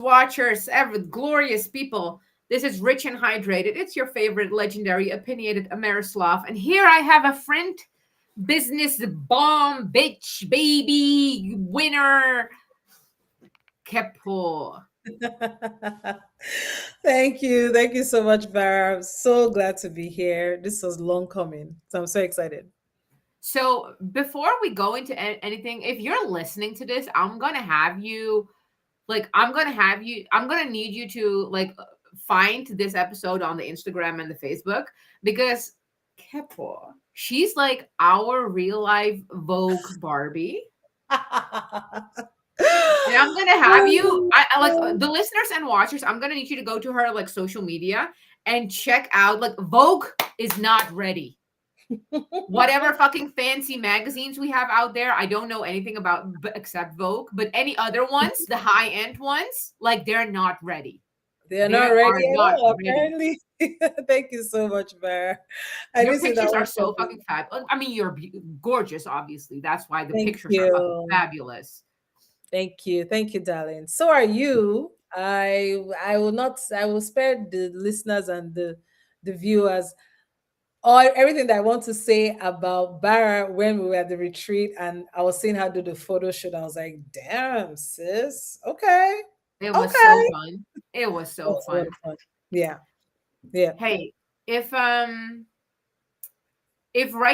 Watchers, ever glorious people. This is Rich and Hydrated. It's your favorite legendary opinionated Amerislav. And here I have a friend, business bomb, bitch, baby, winner, Kepooo. Thank you. Thank you so much, Bara. I'm so glad to be here. This was long coming. So I'm so excited. So before we go into anything, if you're listening to this, I'm gonna need you to find this episode on the Instagram and the Facebook because Kepooo, she's like our real life Vogue Barbie. And I'm gonna have you, I like the listeners and watchers. I'm gonna need you to go to her like social media and check out like Vogue is not ready. Whatever fucking fancy magazines we have out there, I don't know anything about except Vogue, but any other ones, the high end ones, like they're not ready. They're They not ready are at not all, ready. apparently. Thank you so much, Bara. I Your did see that pictures are one so coming. fucking fab. I mean, you're gorgeous, obviously. That's why the Thank pictures are fucking you. fabulous. Thank you. Thank you, darling. So are you. I will not I will spare the listeners and the viewers all everything that I want to say about Bara when we were at the retreat and I was seeing her do the photo shoot. I was like, damn, sis. Okay. It was so Okay. fun. It was Oh, so what fun. a fun. Yeah. Yeah. Hey, if right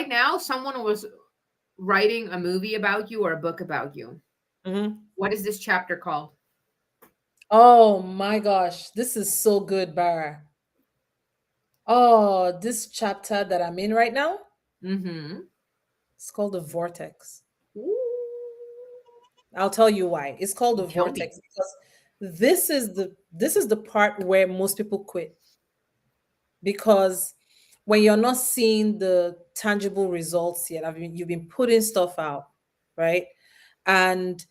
now someone was writing a movie about you or a book about you, Mhm. what is this chapter called? Oh my gosh. This is so good, Bara. Oh, this chapter that I'm in right now, Mm-hmm. it's called the vortex. Ooh, I'll tell you why. It's called the tell me. vortex because this is the part where most people quit because when you're not seeing the tangible results yet, you've been putting stuff out, right? And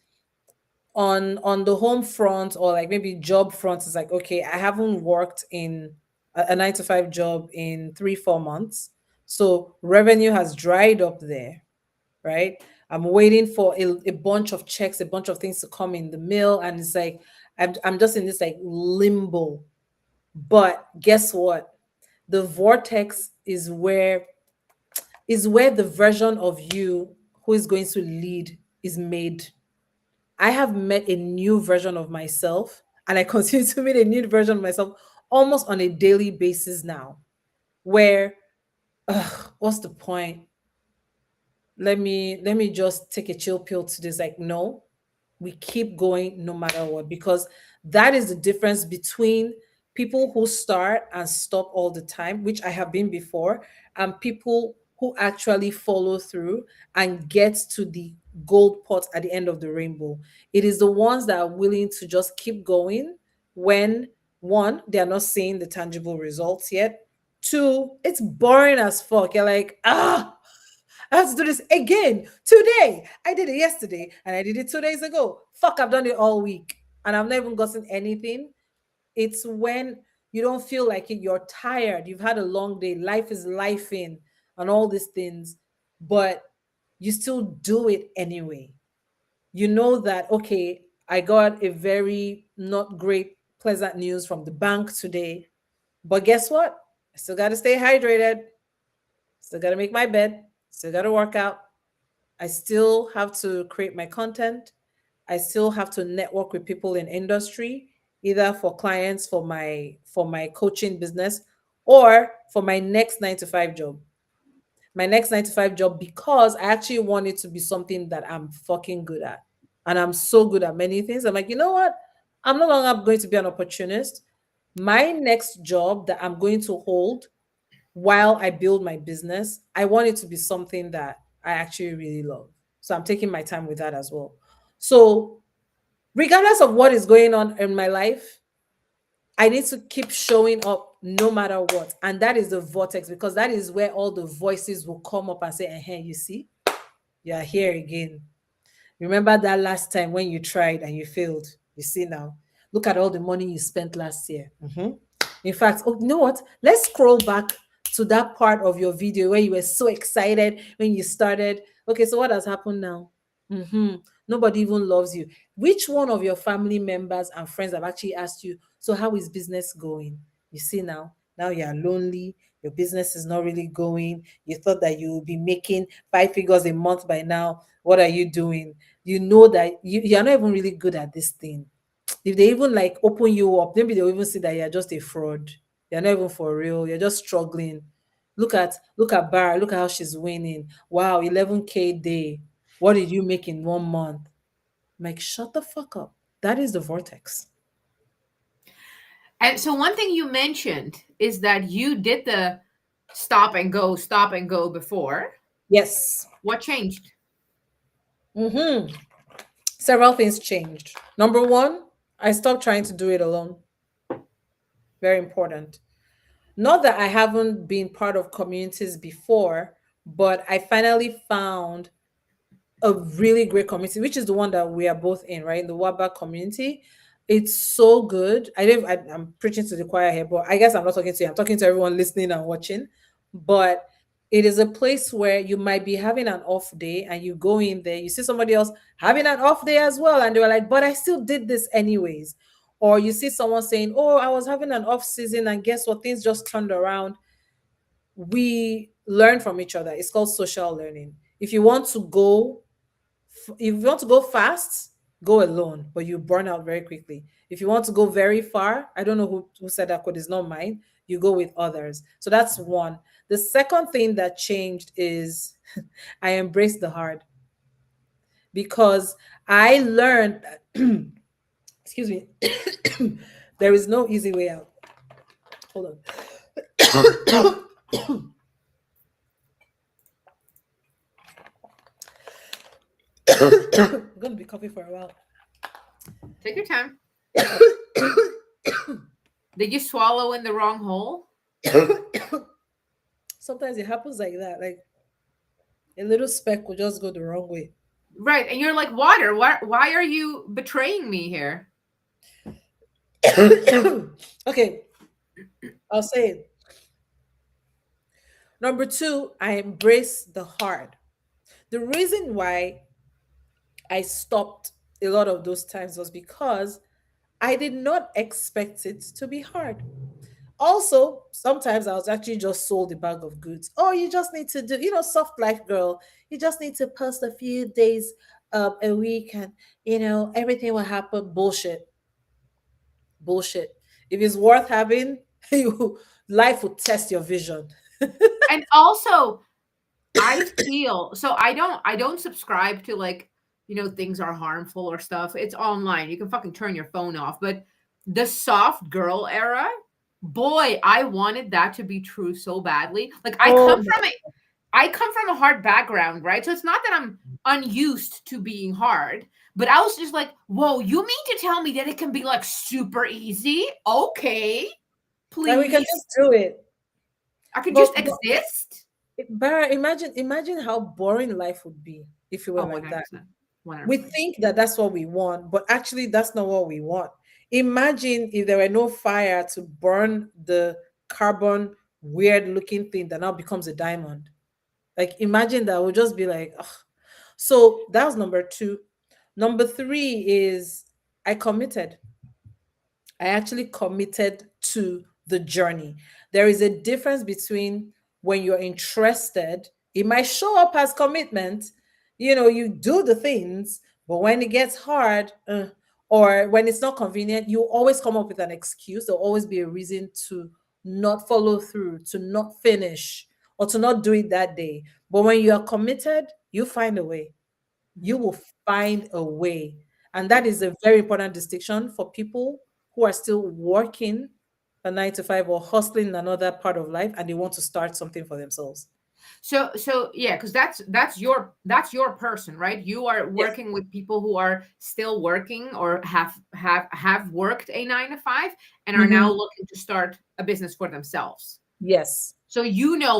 on the home front or like maybe job front, it's like, okay, I haven't worked in a 9 to 5 job in 3 4 months, so revenue has dried up there, right? I'm waiting for a bunch of checks, a bunch of things to come in the mail, and it's like I'm just in this like limbo. But guess what? The vortex is where the version of you who is going to lead is made. I have met a new version of myself, and I continue to meet a new version of myself almost on a daily basis now. Where, what's the point? Let me just take a chill pill to this. Like, no, we keep going no matter what, because that is the difference between people who start and stop all the time, which I have been before, and people who actually follow through and get to the gold pot at the end of the rainbow. It is the ones that are willing to just keep going when, one, they are not seeing the tangible results yet. Two, it's boring as fuck. You're like, I have to do this again today. I did it yesterday and I did it 2 days ago. Fuck, I've done it all week and I've not even gotten anything. It's when you don't feel like it, you're tired, you've had a long day, life is life in, and all these things, but you still do it anyway. You know that, okay, I got a very not great, pleasant news from the bank today, but guess what? I still got to stay hydrated, still got to make my bed, still got to work out, I still have to create my content. I still have to network with people in industry, either for clients for my coaching business or for my next 9 to 5 job. My next 9 to 5 job, because I actually want it to be something that I'm fucking good at. And I'm so good at many things. I'm like, you know what? I'm no longer going to be an opportunist. My next job that I'm going to hold while I build my business, I want it to be something that I actually really love. So I'm taking my time with that as well. So, regardless of what is going on in my life, I need to keep showing up no matter what. And that is the vortex, because that is where all the voices will come up and say, hey, you see, you're here again. Remember that last time when you tried and you failed? You see now. Look at all the money you spent last year. Mhm. In fact, oh, you know what? Let's scroll back to that part of your video where you were so excited when you started. Okay, so what has happened now? Mm-hmm. Nobody even loves you. Which one of your family members and friends have actually asked you, so how is business going? You see now you're lonely. Your business is not really going. You thought that you would be making 5 figures a month by now. What are you doing? You know that you're not even really good at this thing. If they even like open you up, maybe they'll even see that you're just a fraud. You're not even for real. You're just struggling. Look at Bar. Look at how she's winning. Wow, 11K day. What did you make in 1 month? Like, shut the fuck up. That is the vortex. And so one thing you mentioned is that you did the stop and go before. Yes. What changed? Mm-hmm. Several things changed. Number one, I stopped trying to do it alone. Very important. Not that I haven't been part of communities before, but I finally found a really great community, which is the one that we are both in, right? In the Waba community. It's so good. I'm preaching to the choir here, but I guess I'm not talking to you. I'm talking to everyone listening and watching. But it is a place where you might be having an off day and you go in there, you see somebody else having an off day as well, and they were like, but I still did this anyways. Or you see someone saying, oh, I was having an off season and guess what? Things just turned around. We learn from each other. It's called social learning. If you want to go fast, go alone, but you burn out very quickly. If you want to go very far, I don't know who said that quote, is not mine. You go with others. So that's one. The second thing that changed is I embraced the hard because I learned that, excuse me, there is no easy way out. Hold on. I'm going to be coughing for a while. Take your time. Did you swallow in the wrong hole? Sometimes it happens like that. Like a little speck will just go the wrong way. Right. And you're like, water, why are you betraying me here? Okay, I'll say it. Number two, I embrace the hard. The reason why I stopped a lot of those times was because I did not expect it to be hard. Also, sometimes I was actually just sold a bag of goods. Oh, you just need to do, soft life girl. You just need to post a few days a week and, everything will happen. Bullshit. Bullshit. If it's worth having, life will test your vision. And also, I feel so I don't subscribe to like, things are harmful or stuff. It's online. You can fucking turn your phone off. But the soft girl era, boy, I wanted that to be true so badly. Like Oh my. I come from a hard background, right? So it's not that I'm unused to being hard, but I was just like, whoa, you mean to tell me that it can be like super easy? Okay, Like we can please. just do it. I can just But exist. Bara, imagine how boring life would be if it were Oh, like that. 100%. We 100%. think that that's what we want, but actually that's not what we want. Imagine if there were no fire to burn the carbon weird looking thing that now becomes a diamond. Like imagine that would just be like, ugh. So that was number two. Number three is I committed. I actually committed to the journey. There is a difference between when you're interested, it might show up as commitment. You do the things, but when it gets hard, or when it's not convenient, you always come up with an excuse. There'll always be a reason to not follow through, to not finish, or to not do it that day. But when you are committed, you find a way. You will find a way. And that is a very important distinction for people who are still working a 9 to 5 or hustling in another part of life and they want to start something for themselves. So yeah, because that's your person, right? You are Yes. working with people who are still working or have worked a 9 to 5 and are now Mhm. looking to start a business for themselves. Yes. So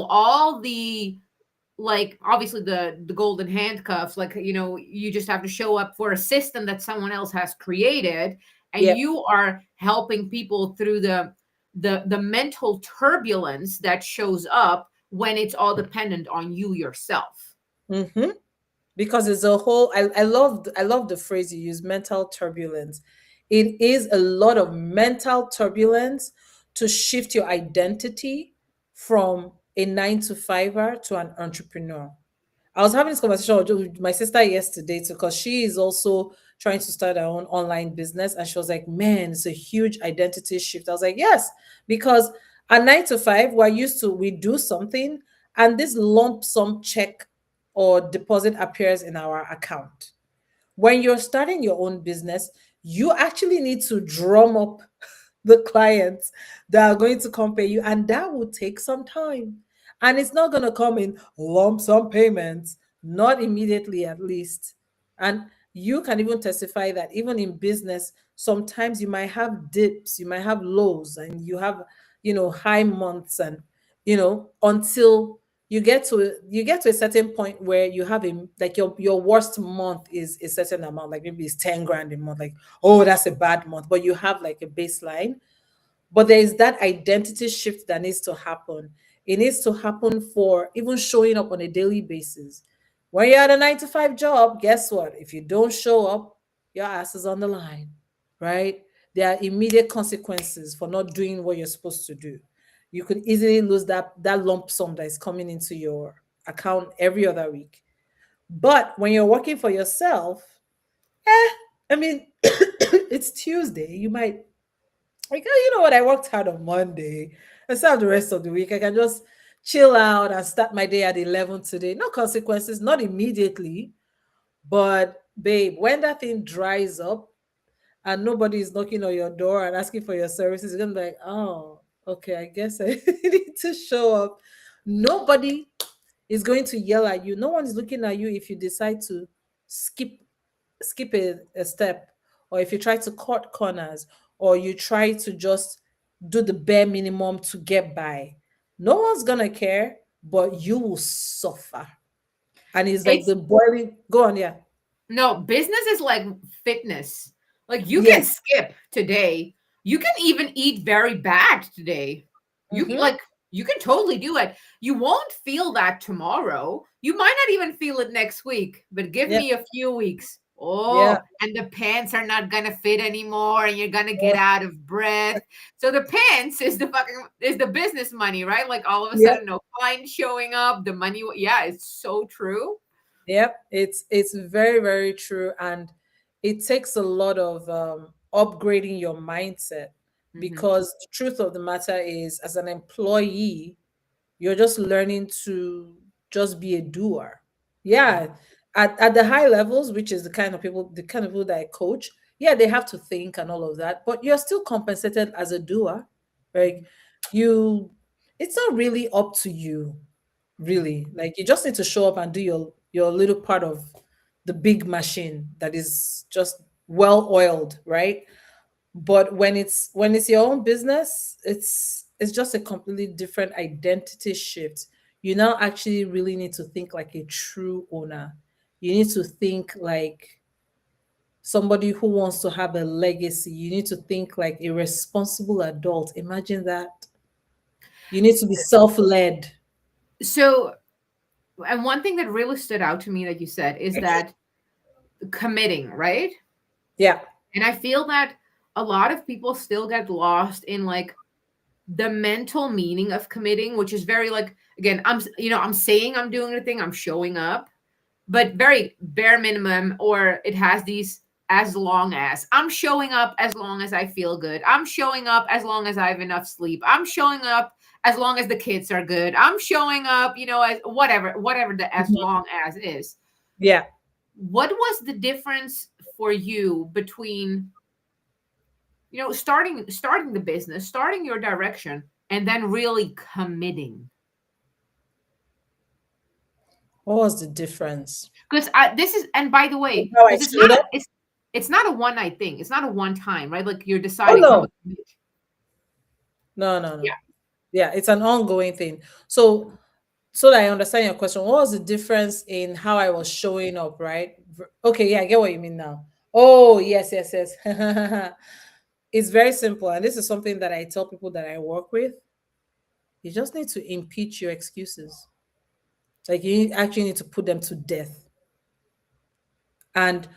all the, like, obviously the golden handcuffs, like, you just have to show up for a system that someone else has created, and Yep. you are helping people through the mental turbulence that shows up when it's all dependent on you yourself. Hmm. because it's a whole I love the phrase you use, mental turbulence. It is a lot of mental turbulence to shift your identity from a 9 to 5er to an entrepreneur. I was having this conversation with my sister yesterday too, because she is also trying to start her own online business. And she was like, man, it's a huge identity shift. I was like, yes, because at 9 to 5, we do something, and this lump sum check or deposit appears in our account. When you're starting your own business, you actually need to drum up the clients that are going to come pay you, and that will take some time. And it's not going to come in lump sum payments, not immediately at least. And you can even testify that even in business, sometimes you might have dips, you might have lows, and you have, high months, and until you get to a certain point where you have like your worst month is a certain amount, like maybe it's 10 grand a month, like, oh, that's a bad month, but you have like a baseline. But there is that identity shift that needs to happen. It needs to happen for even showing up on a daily basis. When you're at a 9 to 5 job, guess what? If you don't show up, your ass is on the line, right? There are immediate consequences for not doing what you're supposed to do. You could easily lose that lump sum that is coming into your account every other week. But when you're working for yourself, I mean, it's Tuesday. You might, like, oh, you know what? I worked hard on Monday. I still have the rest of the week. I can just chill out and start my day at 11 today. No consequences, not immediately. But, babe, when that thing dries up and nobody is knocking on your door and asking for your services, you're going to be like, oh, okay, I guess I need to show up. Nobody is going to yell at you. No one is looking at you if you decide to skip skip a step, or if you try to cut corners, or you try to just do the bare minimum to get by. No one's gonna care, but you will suffer. And it's like It's the boiling, go on, yeah. No, business is like fitness. Like you can Yes. skip today. You can even eat very bad today. Hmm. You can totally do it. You won't feel that tomorrow. You might not even feel it next week, but give Yeah. me a few weeks. Yeah. Oh, and the pants are not gonna fit anymore, and you're gonna get out of breath. So the pants is the business money, right? Like all of a Yeah. sudden, no clients showing up. The money, yeah, it's so true. Yep, it's very, very true, and it takes a lot of upgrading your mindset, Hmm. because the truth of the matter is, as an employee, you're just learning to just be a doer. Yeah, at the high levels, which is the kind of people that I coach, yeah, they have to think and all of that, but you're still compensated as a doer. Like, you, it's not really up to you, really. Like, you just need to show up and do your little part of the big machine that is just well oiled, right? But when it's your own business, it's just a completely different identity shift. You now actually really need to think like a true owner. You need to think like somebody who wants to have a legacy. You need to think like a responsible adult. Imagine that. You need to be self-led. So, and one thing that really stood out to me that you said is that committing, right? Yeah. And I feel that a lot of people still get lost in like the mental meaning of committing, which is very like, again, I'm saying I'm doing the thing, I'm showing up, but very bare minimum, or it has these as long as I'm showing up, as long as I feel good. I'm showing up as long as I have enough sleep. I'm showing up as long as the kids are good. I'm showing up, as whatever the as Mhm. long as is. Yeah. What was the difference for you between, starting the business, starting your direction, and then really committing? What was the difference? Because this is, and by the way, How I because showed up? it's not a one night thing. It's not a one time, right? Like you're Oh, deciding I'm no. gonna commit. No, no, no. Yeah. Yeah, it's an ongoing thing. So that I understand your question, what was the difference in how I was showing up, right? Okay, yeah, I get what you mean now. Oh, yes, yes, yes. It's very simple. And this is something that I tell people that I work with. You just need to impeach your excuses. Like, you actually need to put them to death. and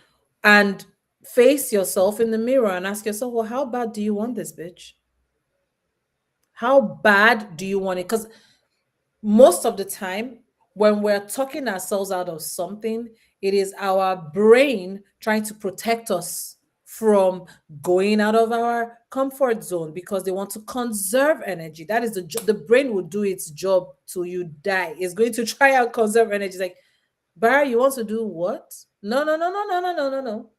and face yourself in the mirror and ask yourself, well, how bad do you want this, bitch? How bad do you want it? Because most of the time, when we're talking ourselves out of something, it is our brain trying to protect us from going out of our comfort zone because they want to conserve energy. That is the brain will do its job till you die. It's going to try and conserve energy. It's like, Barry, you want to do what? No, no, no, no, no, no, no, no, no.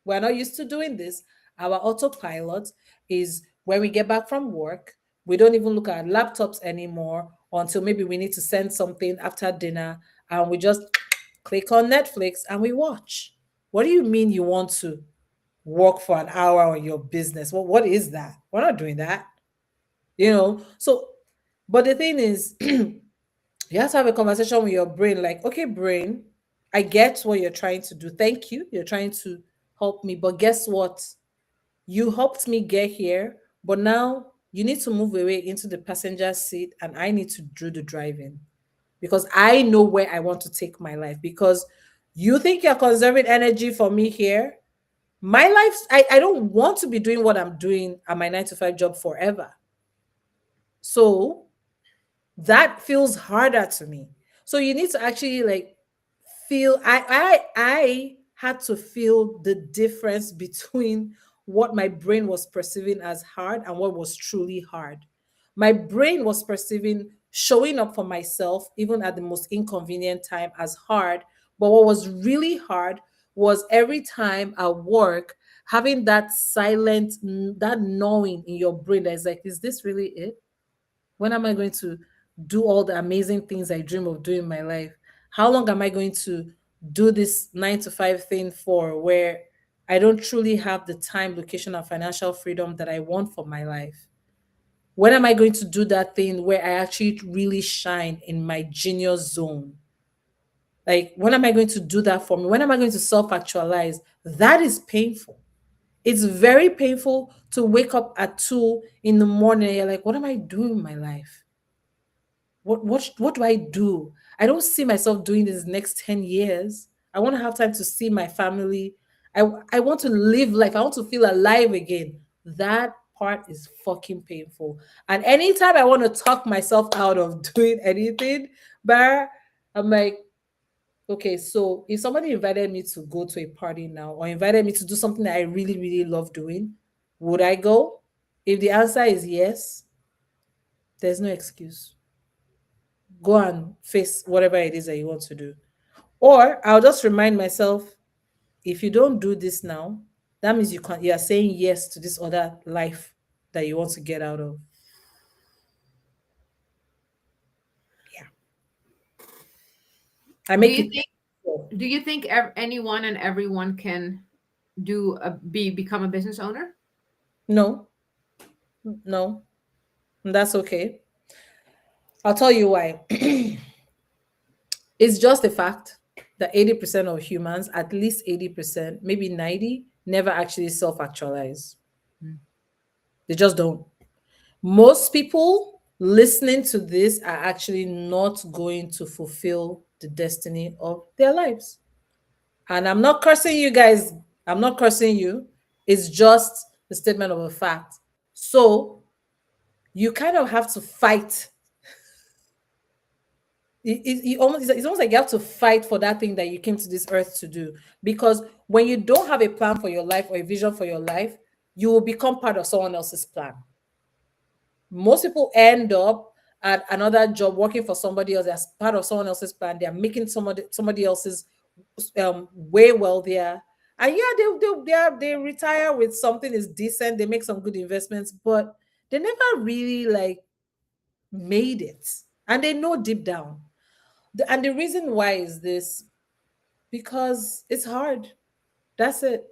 We're not used to doing this. Our autopilot is when we get back from work, we don't even look at our laptops anymore until maybe we need to send something after dinner, and we just click on Netflix and we watch. What do you mean you want to work for an hour on your business? What is that? We're not doing that, you know? So, but the thing is, you have to have a conversation with your brain like, okay, brain, I get what you're trying to do. Thank you. You're trying to help me. But guess what? You helped me get here, but now you need to move away into the passenger seat and I need to do the driving because I know where I want to take my life. Because you think you're conserving energy for me here. My life, I don't want to be doing what I'm doing at my 9 to 5 job forever. So that feels harder to me. So you need to actually like feel I had to feel the difference between what my brain was perceiving as hard and what was truly hard. My brain was perceiving showing up for myself even at the most inconvenient time as hard, but what was really hard was every time at work having that silent that knowing in your brain that is like, is this really it? When am I going to do all the amazing things I dream of doing in my life? How long am I going to do this 9 to 5 thing for where I don't truly have the time, location, and financial freedom that I want for my life? When am I going to do that thing where I actually really shine in my genius zone? Like, when am I going to do that for me? When am I going to self actualize? That is painful. It's very painful to wake up at 2 in the morning and you're like, what am I doing in my life? What do I do? I don't see myself doing this next 10 years. I want to have time to see my family. I want to live life. I want to feel alive again. That part is fucking painful. And anytime I want to talk myself out of doing anything, but I'm like, okay, so if somebody invited me to go to a party now or invited me to do something that I really, really love doing, would I go? If the answer is yes, there's no excuse. Go and face whatever it is that you want to do. Or I'll just remind myself, if you don't do this now, that means you are saying yes to this other life that you want to get out of. Yeah. I Do make you it think simple. anyone and everyone can become a business owner? No, no. And that's okay. I'll tell you why. It's just a fact that 80% of humans, at least 80%, maybe 90, never actually self-actualize. Mm. They just don't. Most people listening to this are actually not going to fulfill the destiny of their lives. And I'm not cursing you guys. I'm not cursing you. It's just the statement of a fact. So you kind of have to fight. It's almost like you have to fight for that thing that you came to this earth to do. Because when you don't have a plan for your life or a vision for your life, you will become part of someone else's plan. Most people end up at another job working for somebody else as part of someone else's plan. They're making somebody else's way wealthier. And yeah, they retire with something is decent. They make some good investments, but they never really like made it. And they know deep down. And the reason why is this because it's hard. That's it.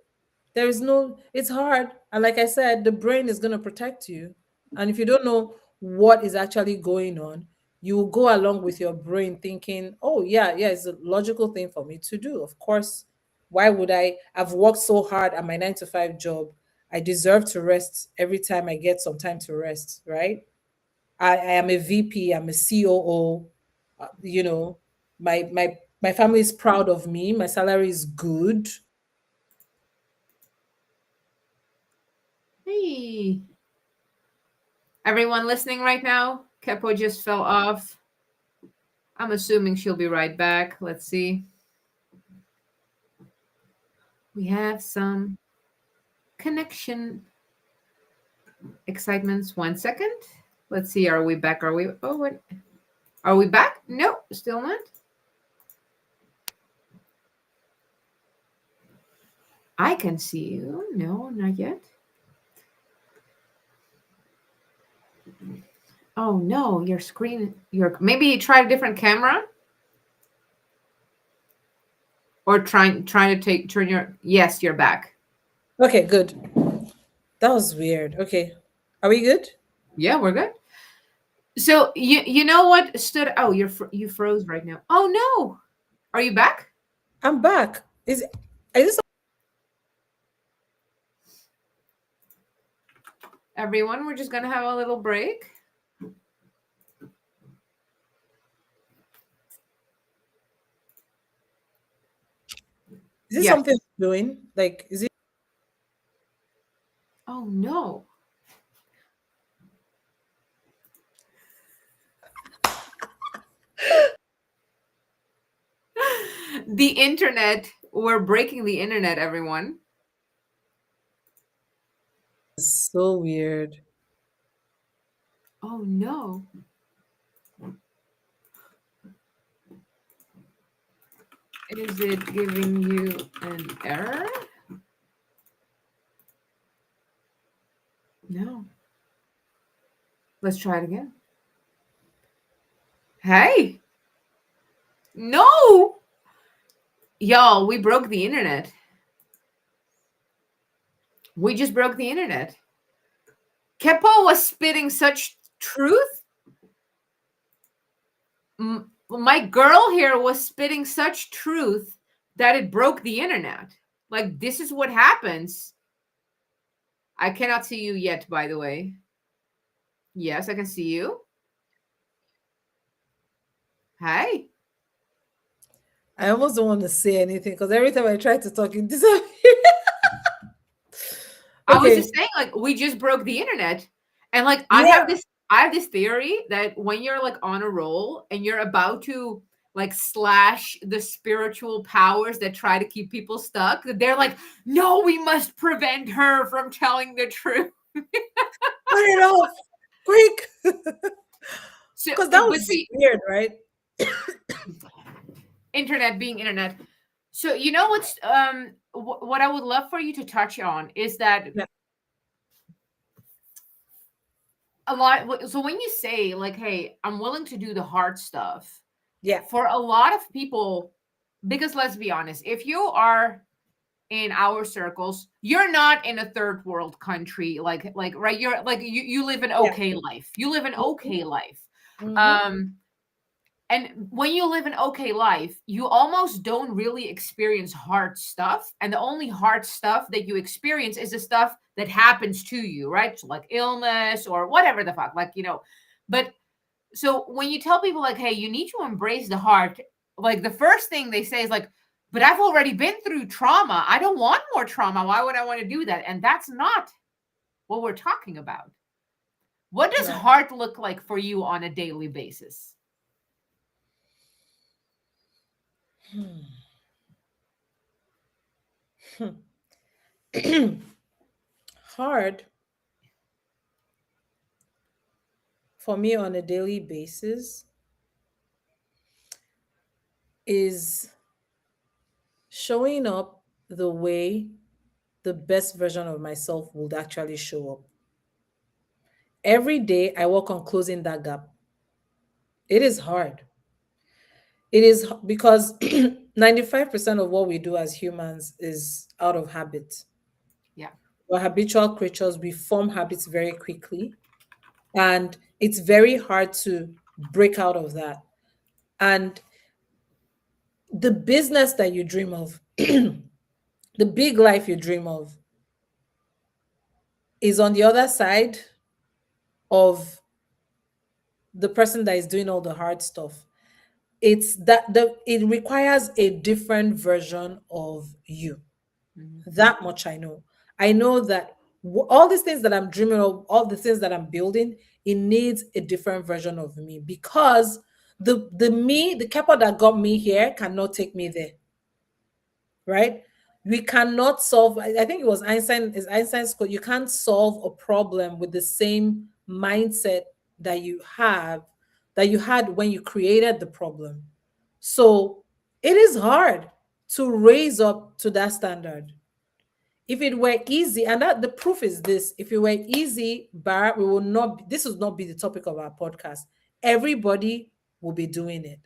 There is no, it's hard. And like I said, the brain is going to protect you. And if you don't know what is actually going on, you will go along with your brain thinking, oh, yeah, yeah, it's a logical thing for me to do. Of course, why would I? I've worked so hard at my 9 to 5 job. I deserve to rest every time I get some time to rest, right? I am a VP, I'm a COO, you know, my family is proud of me, my salary is good. Hey, everyone listening right now? Kepo just fell off. I'm assuming she'll be right back. Let's see. We have some connection excitements. 1 second. Let's see. Are we back? Are we? Oh, what? Are we back? No, still not. I can see you. No, not yet. Oh no, your screen. Your maybe try a different camera or trying to take turn your. Yes, you're back. Okay, good. That was weird. Okay. Are we good? Yeah, we're good. So you know what stood? Oh, you froze right now. Oh no, are you back? I'm back. Is this Everyone, we're just gonna have a little break. is this Yes. something I'm doing? Like, is it Oh no. The internet. We're breaking the internet, everyone. so weird? Oh no. Is it giving you an error? No. Let's try it again. Hey. No. Y'all, we broke the internet. We just broke the internet. Kepo was spitting such truth. My girl here was spitting such truth that it broke the internet. Like, this is what happens. I cannot see you yet, by the way. Yes, I can see you. Hi. I almost don't want to say anything because every time I try to talk, it disappears. I was Okay. just saying, like, we just broke the internet. And like Yeah. I have this theory that when you're like on a roll and you're about to like slash the spiritual powers that try to keep people stuck, that they're like, no, we must prevent her from telling the truth. Cut it off quick. So, Because that but was see, weird, right? internet being internet. So you know what I would love for you to touch on is that Yeah. a lot. So when you say like, "Hey, I'm willing to do the hard stuff," Yeah. for a lot of people, because let's be honest, if you are in our circles, you're not in a third world country, like right. You're like you live an Yeah. okay life. You live an okay life. Mm-hmm. Um, And when you live an okay life, you almost don't really experience hard stuff. And the only hard stuff that you experience is the stuff that happens to you, right? So like illness or whatever the fuck, like, But so when you tell people, like, hey, you need to embrace the hard, like the first thing they say is like, but I've already been through trauma. I don't want more trauma. Why would I want to do that? And that's not what we're talking about. What does Right. hard look like for you on a daily basis? Hard for me on a daily basis is showing up the way the best version of myself would actually show up. Every day I work on closing that gap. It is hard. It is because 95% of what we do as humans is out of habit. Yeah. We're habitual creatures. We form habits very quickly. And it's very hard to break out of that. And the business that you dream of, the big life you dream of, is on the other side of the person that is doing all the hard stuff. It's that it requires a different version of you. Mhm. That much I know. I know that All these things that I'm dreaming of, all the things that I'm building, it needs a different version of me, because the Kepooo that got me here cannot take me there, right? We cannot solve. I think it was Einstein. Is Einstein's quote? You can't solve a problem with the same mindset that you have that you had when you created the problem. So it is hard to raise up to that standard. If it were easy, and that the proof is this: if it were easy, Bar, we will not. This would not be the topic of our podcast. Everybody will be doing it.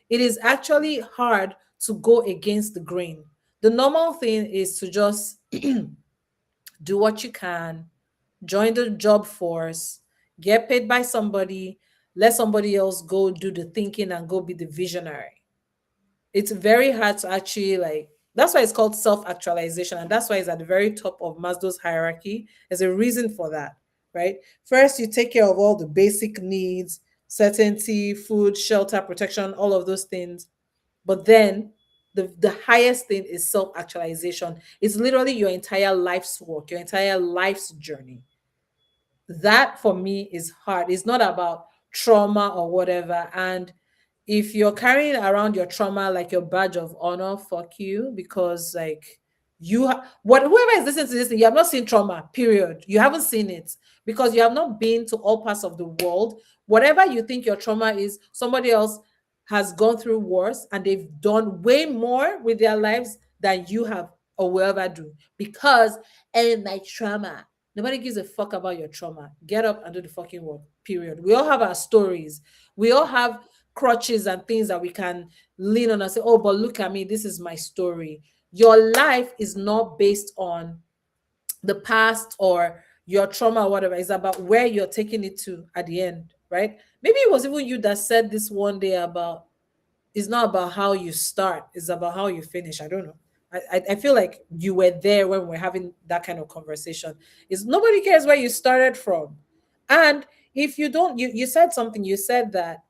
It is actually hard to go against the grain. The normal thing is to just do what you can, join the job force, get paid by somebody, let somebody else go do the thinking and go be the visionary. It's very hard to actually like, that's why it's called self-actualization, and that's why it's at the very top of Maslow's hierarchy. There's a reason for that, right? First you take care of all the basic needs, certainty, food, shelter, protection, all of those things. But then the highest thing is self-actualization. It's literally your entire life's work, your entire life's journey. That for me is hard. It's not about trauma or whatever. And if you're carrying around your trauma like your badge of honor, fuck you, because like what whoever is listening to this, you have not seen trauma, period. You haven't seen it because you have not been to all parts of the world. Whatever you think your trauma is, somebody else has gone through worse and they've done way more with their lives than you have or will ever do. Because and my trauma, nobody gives a fuck about your trauma. Get up and do the fucking work. Period. We all have our stories. We all have crutches and things that we can lean on and say, oh, but look at me. This is my story. Your life is not based on the past or your trauma or whatever. It's about where you're taking it to at the end, right? Maybe it was even you that said this one day about it's not about how you start, it's about how you finish. I don't know. I feel like you were there when we're having that kind of conversation. Is nobody cares where you started from. And if you don't, you said something, you said that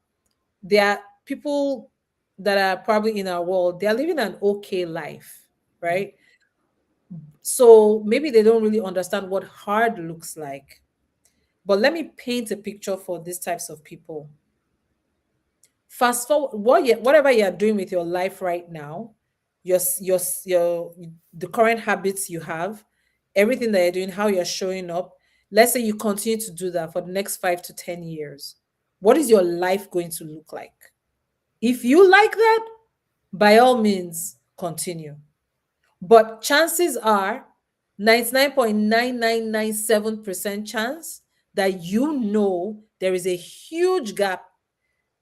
there are people that are probably in our world, they're living an okay life, right? So maybe they don't really understand what hard looks like. But let me paint a picture for these types of people. Fast forward, whatever you're doing with your life right now, your the current habits you have, everything that you're doing, how you're showing up. Let's say you continue to do that for the next 5 to 10 years. What is your life going to look like? If you like that, by all means, continue. But chances are 99.9997% chance that there is a huge gap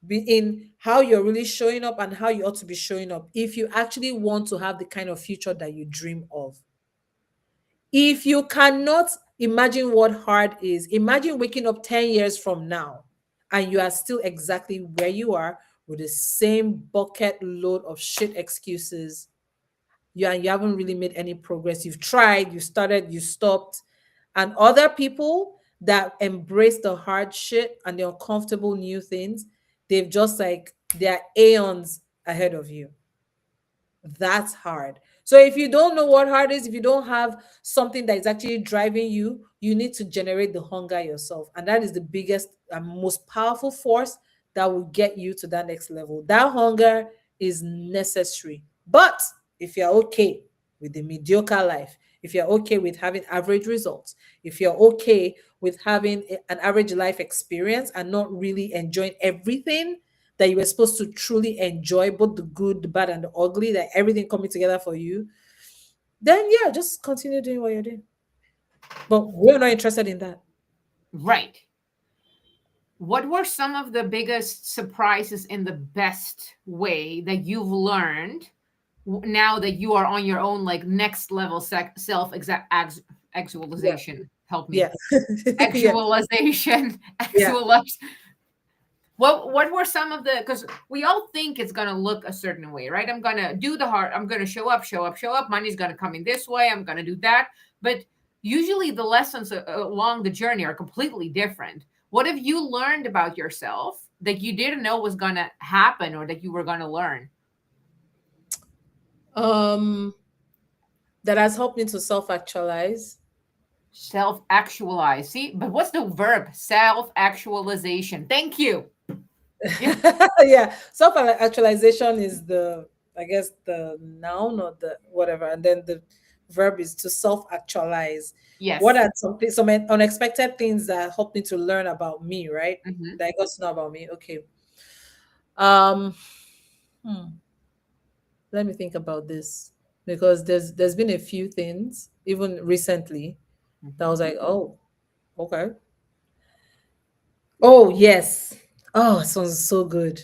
in how you're really showing up and how you ought to be showing up if you actually want to have the kind of future that you dream of. If you cannot imagine what hard is, imagine waking up 10 years from now and you are still exactly where you are with the same bucket load of shit excuses. You haven't really made any progress. You've tried, you started, you stopped. And other people that embrace the hard shit and the uncomfortable new things, they've just like they're aeons ahead of you. That's hard. So if you don't know what hard is, if you don't have something that is actually driving you, you need to generate the hunger yourself. And that is the biggest and most powerful force that will get you to that next level. That hunger is necessary. But if you're okay with the mediocre life, if you're okay with having average results, if you're okay with having an average life experience and not really enjoying everything that you were supposed to truly enjoy, both the good, the bad, and the ugly, that everything coming together for you, then yeah, just continue doing what you're doing. But we're not interested in that. Right. What were some of the biggest surprises in the best way that you've learned now that you are on your own, like next level self Yeah, actualization? Help yeah, me. yeah, Actualization. yeah. Actualize. What were some of the, because we all think it's gonna look a certain way, right? I'm gonna do the hard, I'm gonna show up, show up, show up. Money's gonna come in this way. I'm gonna do that. But usually the lessons along the journey are completely different. What have you learned about yourself that you didn't know was gonna happen or that you were gonna learn? Um, that has helped me to self-actualize. Self actualize. See, but what's the verb? Self actualization. Thank you. Yeah. Yeah, self actualization is the, I guess, the noun or the whatever, and then the verb is to self actualize. What Yes. are some unexpected things that helped me to learn about me, right? Hmm. That I got to know about me. Okay. Um, hmm, let me think about this, because there's been a few things even recently that I Hmm. was like, oh, okay. Oh yes. Oh, this one's so good.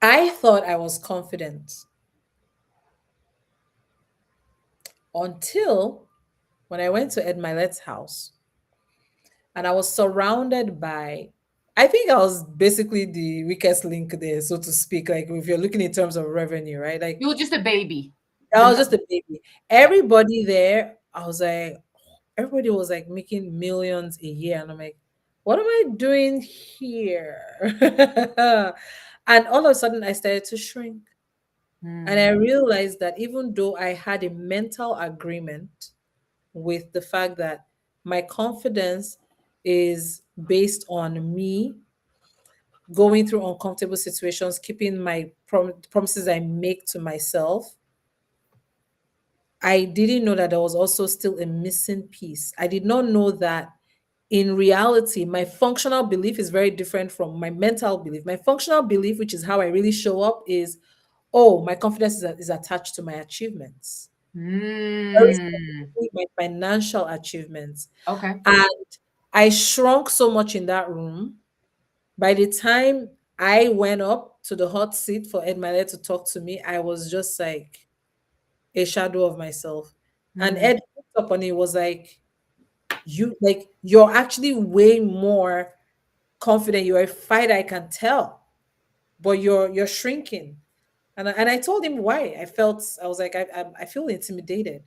I thought I was confident until when I went to Ed Milet's house and I was surrounded by, I think I was basically the weakest link there, so to speak. Like if you're looking in terms of revenue, right? Like You were just a baby. I The was just a baby. yeah. Everybody there, I was like, everybody was like making millions a year. And I'm like, what am I doing here? And all of a sudden I started to shrink. And I Mm. realized that even though I had a mental agreement with the fact that my confidence is based on me going through uncomfortable situations, keeping my promises I make to myself, I didn't know that there was also still a missing piece. I did not know that in reality, my functional belief is very different from my mental belief. My functional belief, which is how I really show up, is oh, my confidence is attached to my achievements, very Mm. specifically my financial achievements. Okay. And I shrunk so much in that room. By the time I went up to the hot seat for Ed Milet to talk to me, I was just like a shadow of myself. And Mm. Ed picked up on it, was like, you're actually way more confident. You're a fighter, I can tell, but you're shrinking. And I told him why. I was like, I feel intimidated.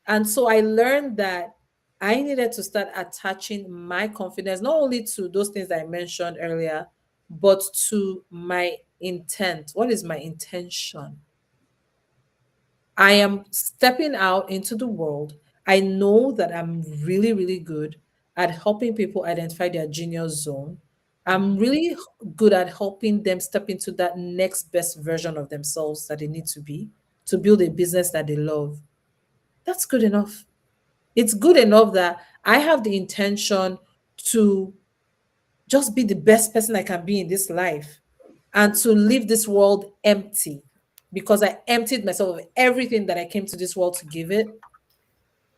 And so I learned that I needed to start attaching my confidence not only to those things that I mentioned earlier, but to my intent. What is my intention? I am stepping out into the world. I know that I'm really, really good at helping people identify their genius zone. I'm really good at helping them step into that next best version of themselves that they need to be to build a business that they love. That's good enough. It's good enough that I have the intention to just be the best person I can be in this life and to leave this world empty because I emptied myself of everything that I came to this world to give it.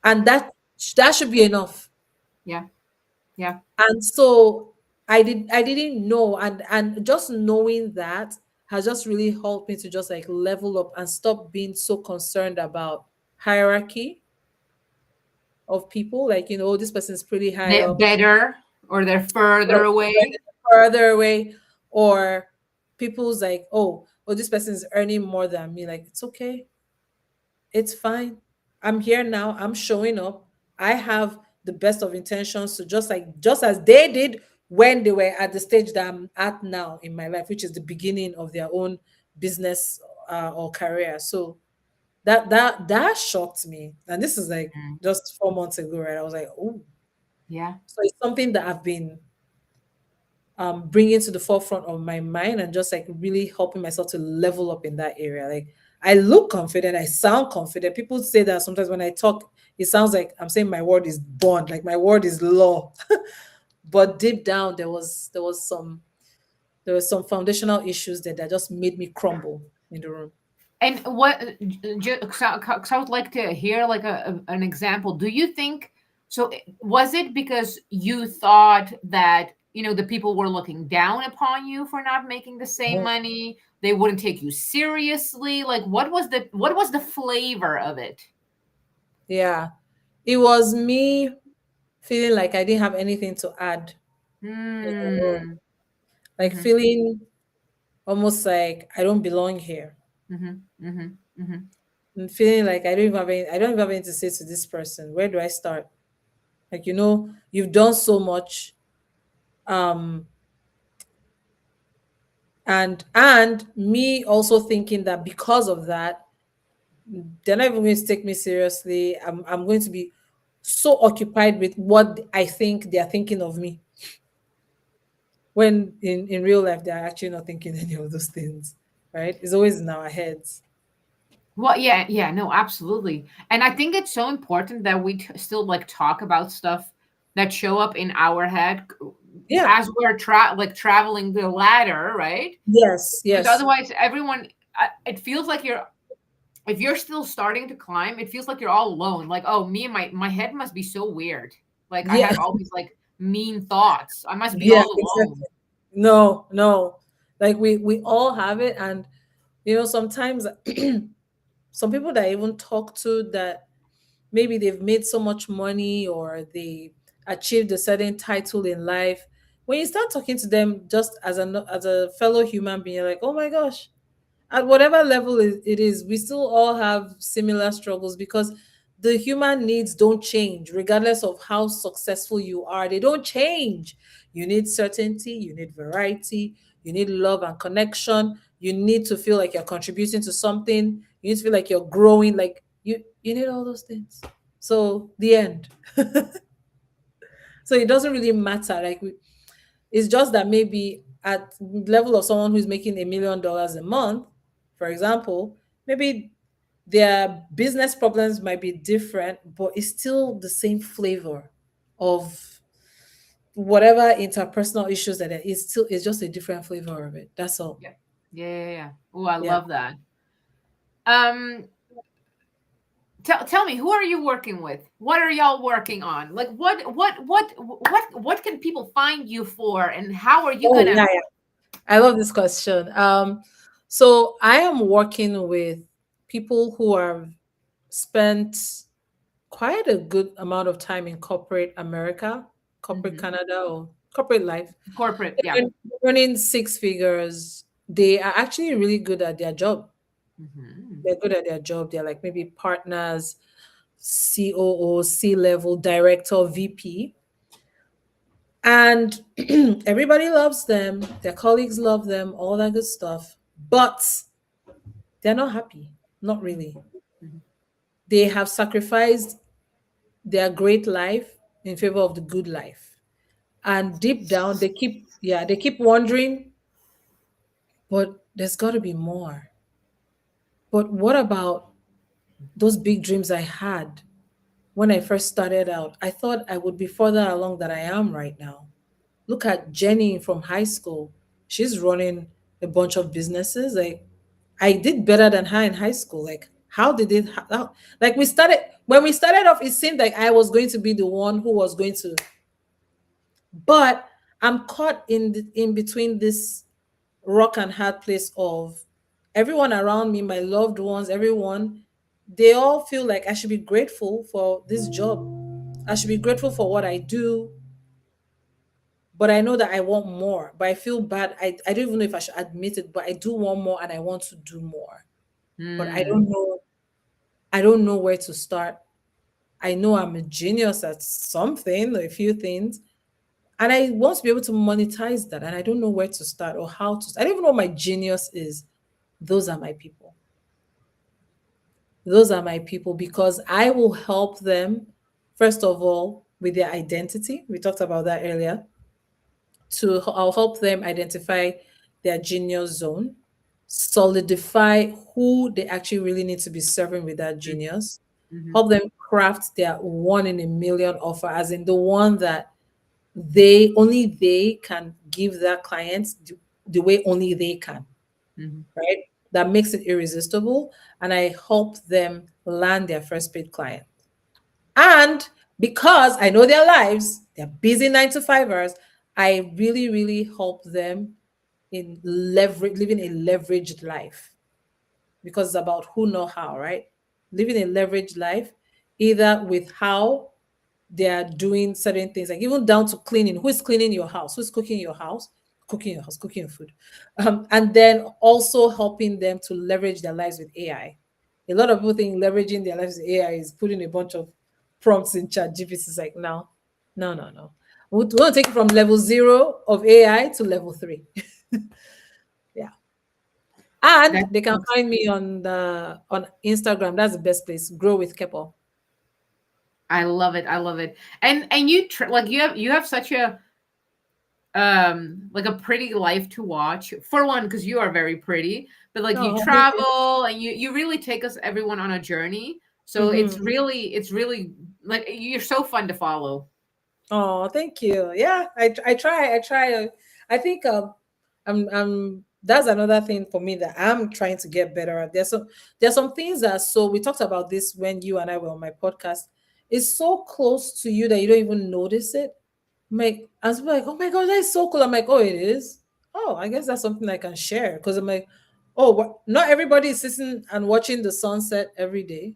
And that should be enough. Yeah. Yeah. And so I didn't know, and just knowing that has just really helped me to just like level up and stop being so concerned about hierarchy of people. Like, oh, this person is pretty high They're up, better or they're further or away. further away, or people's like, oh, this person is earning more than me. Like, it's okay. It's fine. I'm here now. I'm showing up. I have the best of intentions to just as they did when they were at the stage that I'm at now in my life, which is the beginning of their own business or career. So that shocked me. And this is like Mm. just 4 months ago, right? I was like, oh, Yeah. so it's something that I've been bringing to the forefront of my mind and just like really helping myself to level up in that area. Like I look confident, I sound confident. People say that sometimes when I talk, it sounds like I'm saying my word is bond, like my word is law. But deep down, there was some foundational issues there that just made me crumble in the room. And what, cause I would like to hear like an example. Do you think so? Was it because you thought that, the people were looking down upon you for not making the same Oh, money? They wouldn't take you seriously? Like what was the flavor of it? yeah. It was me feeling like I didn't have anything to add in the room. Mm. Like Mhm. feeling almost like I don't belong here. Mhm. Mhm. Mhm. I'm feeling like I don't even have anything to say to this person. Where do I start? Like, you've done so much. Um, and me also thinking that because of that, they're not even going to take me seriously. I'm going to be so occupied with what I think they're thinking of me, when in real life they're actually not thinking any of those things, right? It's always in our heads. Well, yeah, yeah, no, absolutely. And I think it's so important that we still like talk about stuff that show up in our head Yeah. as we're traveling the ladder, right? Yes. Because Yes. otherwise, it feels like you're if you're still starting to climb, it feels like you're all alone. Like, oh, me and my head must be so weird. Like I Yeah. have all these like mean thoughts. I must be Yeah. all alone. Exactly. No. No. Like we all have it, and sometimes some people that I even talk to, that maybe they've made so much money or they achieved a certain title in life. When you start talking to them just as a fellow human being, you're like, oh my gosh, at whatever level it is, we still all have similar struggles, because the human needs don't change regardless of how successful you are. They don't change. You need certainty, you need variety, you need love and connection, you need to feel like you're contributing to something, you need to feel like you're growing, like you need all those things. So the end. So it doesn't really matter, like it's just that maybe at level of someone who's making $1 million a month, for example, maybe their business problems might be different, but it's still the same flavor of whatever interpersonal issues that there is. Still, it's just a different flavor of it. That's all. Yeah. Yeah, yeah, yeah. Oh, I Yeah. love that. Um, tell me, who are you working with? What are y'all working on? Like what can people find you for, and how are you Oh gonna yeah, yeah. I love this question. So I am working with people who have spent quite a good amount of time in corporate America, corporate Mhm. Canada, or corporate life. Corporate, yeah. They're earning six figures. They are actually really good at their job. Mhm. They're good at their job. They're like maybe partners, COO, C level, director, VP. And everybody loves them. Their colleagues love them, all that good stuff. But they're not happy. Not really. Mhm. They have sacrificed their great life in favor of the good life. And deep down, they keep wondering, but there's got to be more. But what about those big dreams I had when I first started out? I thought I would be further along than I am right now. Look at Jenny from high school. She's running a bunch of businesses. Like, I did better than her in high school. Like, how did it? Like, when we started off, it seemed like I was going to be the one who was going to, but I'm caught in between this rock and hard place of everyone around me, my loved ones, everyone, they all feel like I should be grateful for this job. I should be grateful for what I do, but I know that I want more. But I feel bad. I don't even know if I should admit it, but I do want more and I want to do more. But I Mm. don't know. I don't know where to start. I know I'm a genius at something, a few things, and I want to be able to monetize that. And I don't know where to start or how to. I don't even know what my genius is. Those are my people. Those are my people, because I will help them, first of all, with their identity. We talked about that earlier. I'll help them identify their genius zone, solidify who they actually really need to be serving with that Mhm. genius, Mhm. help them craft their one in a million offer, as in the one that they can give their clients the way only they can, Mhm. right? That makes it irresistible. And I help them land their first paid client. And because I know their lives, they're busy 9 to 5 hours, I really, really help them in living a leveraged life, because it's about who know how, right? Living a leveraged life, either with how they are doing certain things, like even down to cleaning. Who's cleaning your house? Who's cooking your house? Cooking your house, cooking your food. And then also helping them to leverage their lives with AI. A lot of people think leveraging their lives with AI is putting a bunch of prompts in chat GPT. It's like, no, no, no, no. We want to take it from level 0 of AI to level 3. Yeah. And That's they can find me on Instagram. That's the best place. Grow with Kepo. I love it. I love it. And you like you have such a like a pretty life to watch. For one, because you are very pretty, but like you Oh, thank you. travel and you really take us everyone on a journey. So Hmm. it's really like you're so fun to follow. Oh, thank you. Yeah, I try. I try. I think I'm that's another thing for me that I'm trying to get better at. There's some things that, so we talked about this when you and I were on my podcast. It's so close to you that you don't even notice it. Like, I was like, oh my god, that's so cool. I'm like, oh, it is. Oh, I guess that's something I can share because I'm like, oh, what? Not everybody is sitting and watching the sunset every day.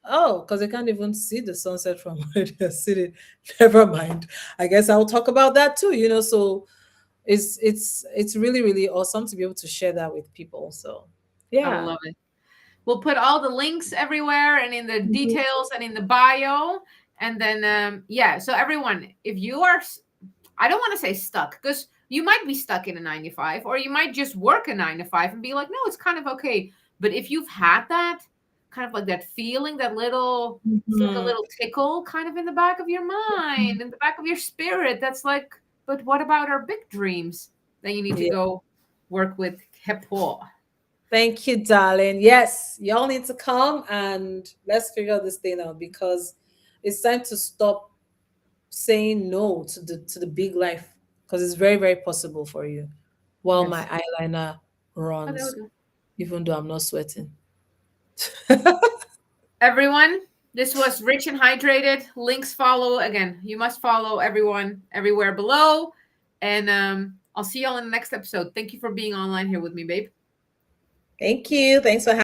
Oh, because they can't even see the sunset from where they're sitting. Never mind. I guess I'll talk about that too. So it's really really awesome to be able to share that with people. So I yeah. love it. We'll put all the links everywhere and in the Mhm. details and in the bio. And then yeah, so everyone, if you are I don't want to say stuck because you might be stuck in a 9 to 5, or you might just work a 9 to 5 and be like, no, it's kind of okay. But if you've had that kind of like that feeling, that little, it's like a Mhm. little tickle kind of in the back of your mind, in the back of your spirit, that's like, but what about our big dreams? Then you need to Yeah. go work with Kepooo. Thank you, darling. Yes, y'all need to come and let's figure this thing out because it's time to stop saying no to the big life because it's very very possible for you while my Yes. eyeliner Oh, there we runs go. even though I'm not sweating. Everyone, this was Rich and Hydrated. Links follow. Again, you must follow everyone everywhere below. And I'll see y'all in the next episode. Thank you for being online here with me, babe. Thank you. Thanks for having